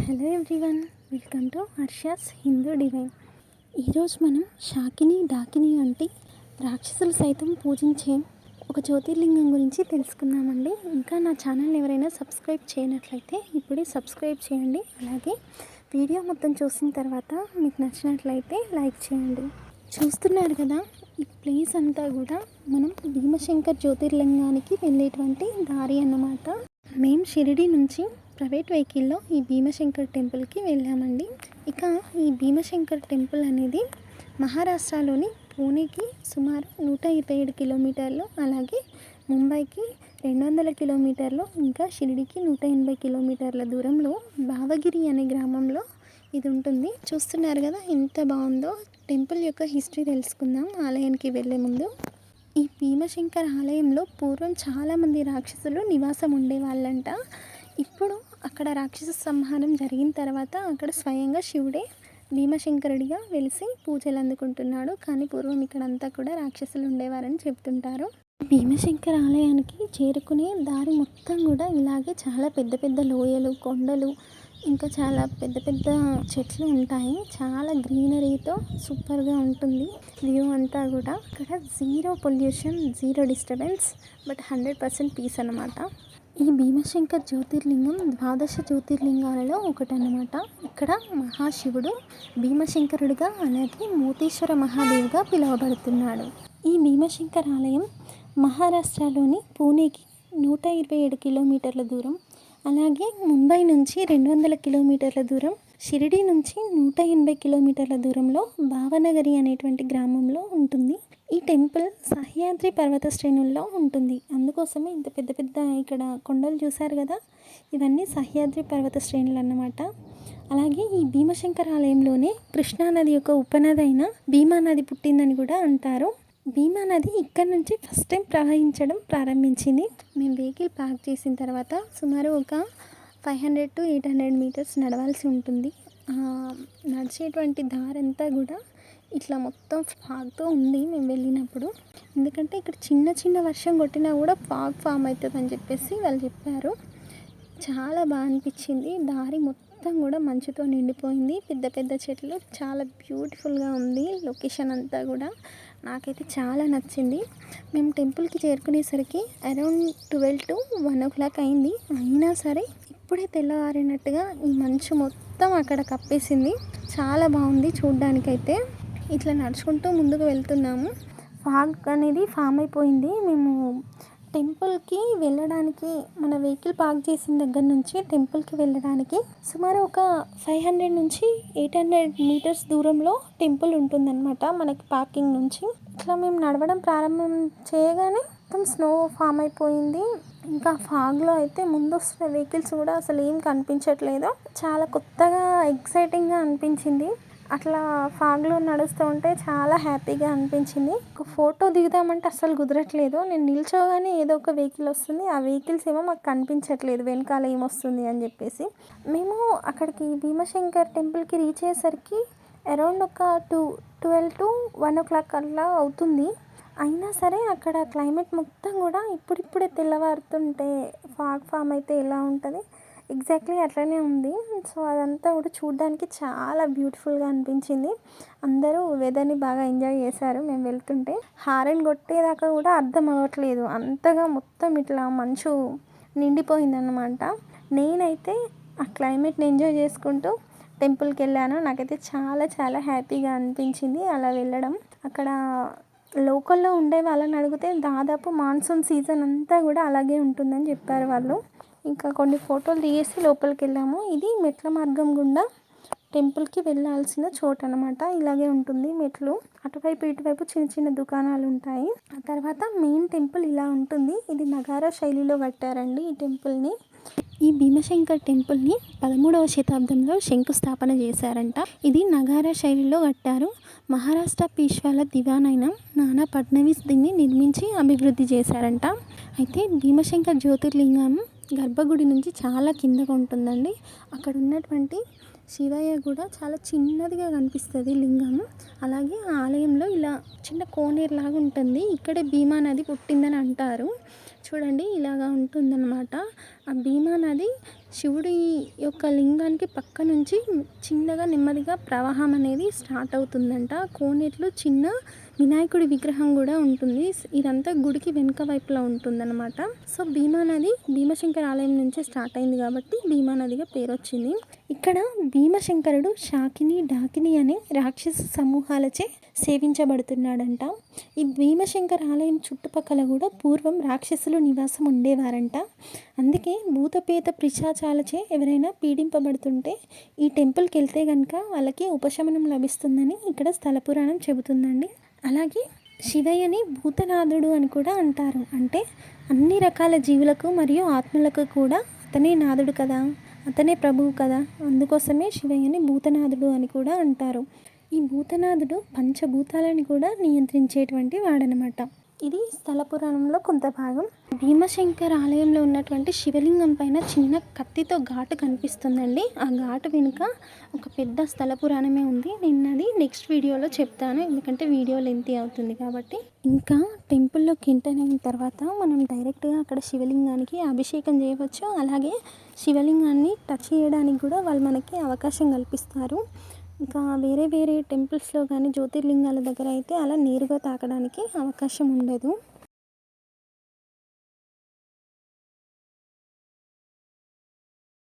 Hello everyone, welcome to Harsha's Hindu divine. ఈరోజు మనం షాకిని డాకిని వంటి రాక్షసులు సైతం పూజించే ఒక జ్యోతిర్లింగం గురించి తెలుసుకుందామండి. ఇంకా నా ఛానల్ని ఎవరైనా సబ్స్క్రైబ్ చేయనట్లయితే ఇప్పుడే సబ్స్క్రైబ్ చేయండి. అలాగే వీడియో మొత్తం చూసిన తర్వాత మీకు నచ్చినట్లయితే లైక్ చేయండి. చూస్తున్నారు కదా, ఈ ప్లేస్ అంతా కూడా మనం భీమశంకర్ జ్యోతిర్లింగానికి వెళ్ళేటువంటి దారి అన్నమాట. మేము షిరిడి నుంచి ప్రైవేట్ వెహికల్లో ఈ భీమశంకర్ టెంపుల్కి వెళ్ళామండి. ఇక ఈ భీమశంకర్ టెంపుల్ అనేది మహారాష్ట్రలోని పూణేకి సుమారు 127 కిలోమీటర్లు, అలాగే ముంబైకి 200 కిలోమీటర్లు, ఇంకా షిరిడికి 180 కిలోమీటర్ల దూరంలో భావగిరి అనే గ్రామంలో ఇది ఉంటుంది. చూస్తున్నారు కదా ఎంత బాగుందో. టెంపుల్ యొక్క హిస్టరీ తెలుసుకుందాం ఆలయానికి వెళ్ళే ముందు. ఈ భీమశంకర్ ఆలయంలో పూర్వం చాలామంది రాక్షసులు నివాసం ఉండేవాళ్ళంట. ఇప్పుడు అక్కడ రాక్షస సంహారం జరిగిన తర్వాత అక్కడ స్వయంగా శివుడే భీమశంకరుడిగా వెలిసి పూజలు అందుకుంటున్నాడు. కానీ పూర్వం ఇక్కడంతా కూడా రాక్షసులు ఉండేవారని చెప్తుంటారు. భీమశంకర్ ఆలయానికి చేరుకునే దారి మొత్తం కూడా ఇలాగే చాలా పెద్ద పెద్ద లోయలు, కొండలు, ఇంకా చాలా పెద్ద పెద్ద చెట్లు ఉంటాయి. చాలా గ్రీనరీతో సూపర్గా ఉంటుంది వ్యూ అంతా కూడా. ఇక్కడ zero pollution, zero disturbance, but 100% peace అన్నమాట. ఈ భీమశంకర్ జ్యోతిర్లింగం 12 జ్యోతిర్లింగాలలో ఒకటన్నమాట. ఇక్కడ మహాశివుడు భీమశంకరుడిగా, అలాగే మోతేశ్వర మహాదేవుగా పిలువబడుతున్నాడు. ఈ భీమశంకర్ ఆలయం మహారాష్ట్రలోని పూణేకి 127 కిలోమీటర్ల దూరం, అలాగే ముంబై నుంచి 200 కిలోమీటర్ల దూరం, షిరిడి నుంచి 180 కిలోమీటర్ల దూరంలో భావనగరి అనేటువంటి గ్రామంలో ఉంటుంది. ఈ టెంపుల్ సహ్యాద్రి పర్వత శ్రేణుల్లో ఉంటుంది. అందుకోసమే ఇంత పెద్ద పెద్ద ఇక్కడ కొండలు చూశారు కదా, ఇవన్నీ సహ్యాద్రి పర్వత శ్రేణులు అన్నమాట. అలాగే ఈ భీమశంకర్ ఆలయంలోనే కృష్ణానది యొక్క ఉపనది అయిన భీమా నది పుట్టిందని కూడా అంటారు. భీమా నది ఇక్కడ నుంచి ఫస్ట్ టైం ప్రవహించడం ప్రారంభించింది. మేము వెహికల్ పార్క్ చేసిన తర్వాత సుమారు ఒక 500 to 800 మీటర్స్ నడవాల్సి ఉంటుంది. నడిచేటువంటి దారంతా కూడా ఇట్లా మొత్తం ఫాగ్తో ఉంది మేము వెళ్ళినప్పుడు. ఎందుకంటే ఇక్కడ చిన్న చిన్న వర్షం కొట్టినా కూడా ఫాగ్ ఫామ్ అవుతుంది అని చెప్పేసి వాళ్ళు చెప్పారు. చాలా బాగా అనిపించింది. దారి మొత్తం కూడా మంచుతో నిండిపోయింది. పెద్ద పెద్ద చెట్లు, చాలా బ్యూటిఫుల్గా ఉంది లొకేషన్ అంతా కూడా. నాకైతే చాలా నచ్చింది. మేము టెంపుల్కి చేరుకునేసరికి అరౌండ్ 12 to 1 o'clock అయింది. అయినా సరే ఇప్పుడే తెల్లవారినట్టుగా ఈ మంచు మొత్తం అక్కడ కప్పేసింది. చాలా బాగుంది చూడ్డానికైతే. ఇట్లా నడుచుకుంటూ ముందుకు వెళ్తున్నాము. ఫాగ్ అనేది ఫామ్ అయిపోయింది. మేము టెంపుల్కి వెళ్ళడానికి మన వెహికల్ పార్క్ చేసిన దగ్గర నుంచి టెంపుల్కి వెళ్ళడానికి సుమారు ఒక 500 నుంచి 800 మీటర్స్ దూరంలో టెంపుల్ ఉంటుందన్నమాట మనకి పార్కింగ్ నుంచి. ఇట్లా మేము నడవడం ప్రారంభం చేయగానే మొత్తం స్నో ఫామ్ అయిపోయింది. ఇంకా ఫాగ్లో అయితే ముందు వస్తున్న వెహికల్స్ కూడా అసలు ఏం కనిపించట్లేదు. చాలా కొత్తగా ఎక్సైటింగ్గా అనిపించింది. అట్లా ఫాగ్లో నడుస్తూ ఉంటే చాలా హ్యాపీగా అనిపించింది. ఒక ఫోటో దిగుదామంటే అస్సలు కుదరట్లేదు. నేను నిల్చోగానే ఏదో ఒక వెహికల్ వస్తుంది, ఆ వెహికల్స్ ఏమో మాకు కనిపించట్లేదు వెనకాల ఏమొస్తుంది అని చెప్పేసి. మేము అక్కడికి భీమశంకర్ టెంపుల్కి రీచ్ అయ్యేసరికి అరౌండ్ ఒక 12 to 1 o'clock అట్లా అవుతుంది. అయినా సరే అక్కడ క్లైమేట్ మొత్తం కూడా ఇప్పుడిప్పుడే తెల్లవారుతుంటే ఫాగ్ ఫామ్ అయితే ఎలా ఉంటుంది, ఎగ్జాక్ట్లీ అట్లనే ఉంది. సో అదంతా కూడా చూడడానికి చాలా బ్యూటిఫుల్గా అనిపించింది. అందరూ వెదర్ని బాగా ఎంజాయ్ చేశారు. మేము వెళ్తుంటే హారన్ కొట్టేదాకా కూడా అర్థం అవ్వట్లేదు, అంతగా మొత్తం ఇట్లా మంచు నిండిపోయిందన్నమాట. నేనైతే ఆ క్లైమేట్ని ఎంజాయ్ చేసుకుంటూ టెంపుల్కి వెళ్ళాను. నాకైతే చాలా చాలా హ్యాపీగా అనిపించింది అలా వెళ్ళడం. అక్కడ లోకల్లో ఉండే వాళ్ళని అడిగితే దాదాపు మాన్సూన్ సీజన్ అంతా కూడా అలాగే ఉంటుందని చెప్పారు వాళ్ళు. ఇంకా కొన్ని ఫోటోలు తీసి లోపలికి వెళ్ళాము. ఇది మెట్ల మార్గం గుండా టెంపుల్కి వెళ్ళాల్సిన చోటు అనమాట. ఇలాగే ఉంటుంది మెట్లు. అటువైపు ఇటువైపు చిన్న చిన్న దుకాణాలు ఉంటాయి. ఆ తర్వాత మెయిన్ టెంపుల్ ఇలా ఉంటుంది. ఇది నగారా శైలిలో కట్టారండి ఈ టెంపుల్ని. ఈ భీమశంకర్ టెంపుల్ని 13వ శతాబ్దంలో శంకుస్థాపన చేశారంట. ఇది నగారా శైలిలో కట్టారు. మహారాష్ట్ర పీష్వాల దివాన్ అయిన నానా ఫడ్నవీస్ దీన్ని నిర్మించి అభివృద్ధి చేశారంట. అయితే భీమశంకర్ జ్యోతిర్లింగం గర్భగుడి నుంచి చాలా కిందగా ఉంటుందండి. అక్కడ ఉన్నటువంటి శివయ్య కూడా చాలా చిన్నదిగా కనిపిస్తుంది లింగం. అలాగే ఆ ఆలయంలో ఇలా చిన్న కోనేరులాగా ఉంటుంది. ఇక్కడే భీమా నది పుట్టిందని అంటారు. చూడండి ఇలాగా ఉంటుందన్నమాట. ఆ భీమా నది శివుడి యొక్క లింగానికి పక్క నుంచి చిన్నగా నెమ్మదిగా ప్రవాహం అనేది స్టార్ట్ అవుతుందంట. కోనేట్లో చిన్న వినాయకుడి విగ్రహం కూడా ఉంటుంది. ఇదంతా గుడికి వెనుక వైపులా ఉంటుందన్నమాట. సో భీమా నది భీమశంకర ఆలయం నుంచి స్టార్ట్ అయింది కాబట్టి భీమా నదిగా పేరు వచ్చింది. ఇక్కడ భీమశంకరుడు శాకిని డాకిని అనే రాక్షస సమూహాలచే సేవించబడుతున్నాడంట. ఈ భీమశంకర ఆలయం చుట్టుపక్కల కూడా పూర్వం రాక్షసులు నివాసం ఉండేవారంట. అందుకే భూతపేత పిశాచాలచే ఎవరైనా పీడింపబడుతుంటే ఈ టెంపుల్కి వెళ్తే కనుక వాళ్ళకి ఉపశమనం లభిస్తుందని ఇక్కడ స్థల పురాణం చెబుతుందండి. అలాగే శివయ్యని భూతనాథుడు అని కూడా అంటారు. అంటే అన్ని రకాల జీవులకు మరియు ఆత్మలకు కూడా అతనే నాథుడు కదా, అతనే ప్రభువు కదా, అందుకోసమే శివయ్యని భూతనాథుడు అని కూడా అంటారు. ఈ భూతనాథుడు పంచభూతాలని కూడా నియంత్రించేటువంటి వాడనమాట. ఇది స్థల పురాణంలో కొంత భాగం. భీమశంకర్ ఆలయంలో ఉన్నటువంటి శివలింగం పైన చిన్న కత్తితో ఘాటు కనిపిస్తుందండి. ఆ ఘాటు వెనుక ఒక పెద్ద స్థల పురాణమే ఉంది. నేను అది నెక్స్ట్ వీడియోలో చెప్తాను, ఎందుకంటే వీడియో లెంతీ అవుతుంది కాబట్టి. ఇంకా టెంపుల్లోకి ఎంటర్ అయిన తర్వాత మనం డైరెక్ట్గా అక్కడ శివలింగానికి అభిషేకం చేయవచ్చు. అలాగే శివలింగాన్ని టచ్ చేయడానికి కూడా వాళ్ళు మనకి అవకాశం కల్పిస్తారు. ఇంకా వేరే టెంపుల్స్లో కానీ జ్యోతిర్లింగాల దగ్గర అయితే అలా నేరుగా తాకడానికి అవకాశం ఉండదు.